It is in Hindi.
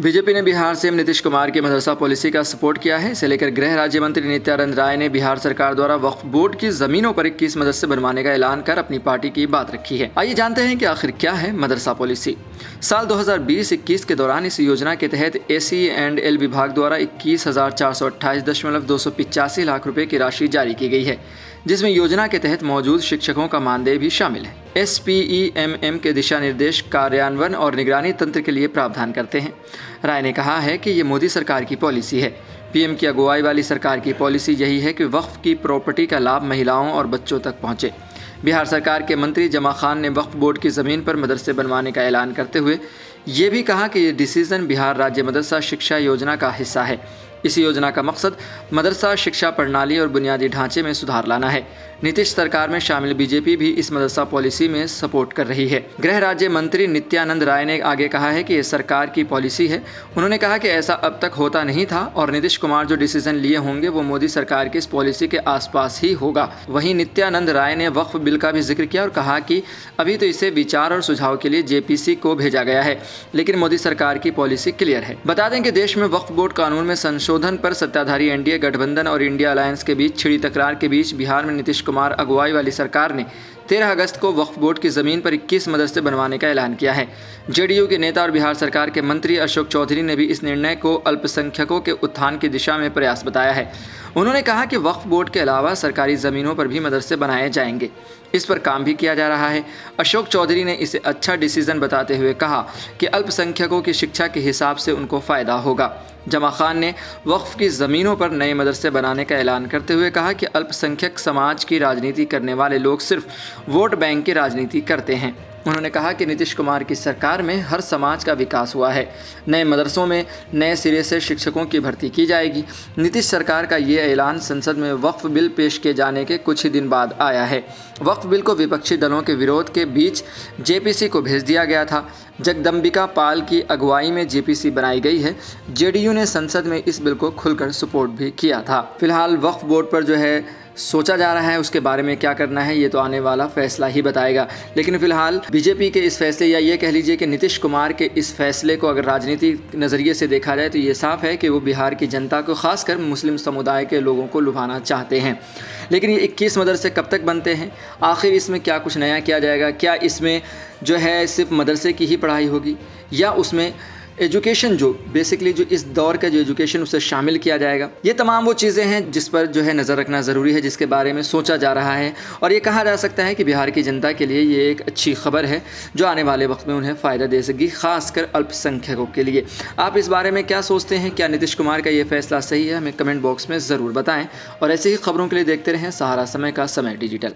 बीजेपी ने बिहार सीएम नीतीश कुमार की मदरसा पॉलिसी का सपोर्ट किया है। इसे लेकर गृह राज्य मंत्री नित्यानंद राय ने बिहार सरकार द्वारा वक्फ बोर्ड की जमीनों पर 21 मदरसे बनवाने का ऐलान कर अपनी पार्टी की बात रखी है। आइए जानते हैं कि आखिर क्या है मदरसा पॉलिसी। साल 2020-21 के दौरान इस योजना के तहत AC&L विभाग द्वारा 21,428.285 लाख रुपए की राशि जारी की गई है, जिसमें योजना के तहत मौजूद शिक्षकों का मानदेय भी शामिल है। SPEMM के दिशा निर्देश कार्यान्वयन और निगरानी तंत्र के लिए प्रावधान करते हैं। राय ने कहा है कि ये मोदी सरकार की पॉलिसी है। PM की अगुवाई वाली सरकार की पॉलिसी यही है कि वक्फ की प्रॉपर्टी का लाभ महिलाओं और बच्चों तक पहुंचे। बिहार सरकार के मंत्री जमा खान ने वक्फ बोर्ड की ज़मीन पर मदरसे बनवाने का ऐलान करते हुए ये भी कहा कि ये डिसीजन बिहार राज्य मदरसा शिक्षा योजना का हिस्सा है। इस योजना का मकसद मदरसा शिक्षा प्रणाली और बुनियादी ढांचे में सुधार लाना है। नीतीश सरकार में शामिल बीजेपी भी इस मदरसा पॉलिसी में सपोर्ट कर रही है। गृह राज्य मंत्री नित्यानंद राय ने आगे कहा है कि ये सरकार की पॉलिसी है। उन्होंने कहा कि ऐसा अब तक होता नहीं था और नीतीश कुमार जो डिसीजन लिए होंगे वो मोदी सरकार की इस पॉलिसी के आसपास ही होगा। वहीं नित्यानंद राय ने वक्फ बिल का भी जिक्र किया और कहा कि अभी तो इसे विचार और सुझाव के लिए JPC को भेजा गया है, लेकिन मोदी सरकार की पॉलिसी क्लियर है। बता दें कि देश में वक्फ बोर्ड कानून में संशोधन पर सत्ताधारी NDA गठबंधन और इंडिया अलायंस के बीच छिड़ी तकरार के बीच बिहार में नीतीश कुमार अगुवाई वाली सरकार ने 13 अगस्त को वक्फ बोर्ड की ज़मीन पर 21 मदरसे बनवाने का ऐलान किया है। JDU के नेता और बिहार सरकार के मंत्री अशोक चौधरी ने भी इस निर्णय को अल्पसंख्यकों के उत्थान की दिशा में प्रयास बताया है। उन्होंने कहा कि वक्फ बोर्ड के अलावा सरकारी ज़मीनों पर भी मदरसे बनाए जाएंगे। इस पर काम भी किया जा रहा है। अशोक चौधरी ने इसे अच्छा डिसीजन बताते हुए कहा कि अल्पसंख्यकों की शिक्षा के हिसाब से उनको फ़ायदा होगा। जमा खान ने वक्फ की ज़मीनों पर नए मदरसे बनाने का ऐलान करते हुए कहा कि अल्पसंख्यक समाज की राजनीति करने वाले लोग सिर्फ वोट बैंक की राजनीति करते हैं। उन्होंने कहा कि नीतीश कुमार की सरकार में हर समाज का विकास हुआ है। नए मदरसों में नए सिरे से शिक्षकों की भर्ती की जाएगी। नीतीश सरकार का ये ऐलान संसद में वक्फ बिल पेश किए जाने के कुछ ही दिन बाद आया है। वक्फ बिल को विपक्षी दलों के विरोध के बीच JPC को भेज दिया गया था। जगदम्बिका पाल की अगुवाई में JPC बनाई गई है। JDU ने संसद में इस बिल को खुलकर सपोर्ट भी किया था। फिलहाल वक्फ बोर्ड पर जो है सोचा जा रहा है, उसके बारे में क्या करना है ये तो आने वाला फैसला ही बताएगा। लेकिन फिलहाल बीजेपी के इस फैसले या ये कह लीजिए कि नीतीश कुमार के इस फैसले को अगर राजनीतिक नज़रिए से देखा जाए तो ये साफ है कि वो बिहार की जनता को, खासकर मुस्लिम समुदाय के लोगों को लुभाना चाहते हैं। लेकिन ये 21 मदरसे कब तक बनते हैं, आखिर इसमें क्या कुछ नया किया जाएगा? क्या इसमें जो है सिर्फ मदरसे की ही पढ़ाई होगी या उसमें एजुकेशन जो बेसिकली जो इस दौर का जो एजुकेशन उसे शामिल किया जाएगा? ये तमाम वो चीज़ें हैं जिस पर जो है नज़र रखना ज़रूरी है, जिसके बारे में सोचा जा रहा है। और ये कहा जा सकता है कि बिहार की जनता के लिए ये एक अच्छी खबर है जो आने वाले वक्त में उन्हें फ़ायदा दे सकेगी, खासकर अल्पसंख्यकों के लिए। आप इस बारे में क्या सोचते हैं? क्या नीतीश कुमार का ये फैसला सही है? हमें कमेंट बॉक्स में ज़रूर बताएँ और ऐसे ही खबरों के लिए देखते रहें सहारा समय का समय डिजिटल।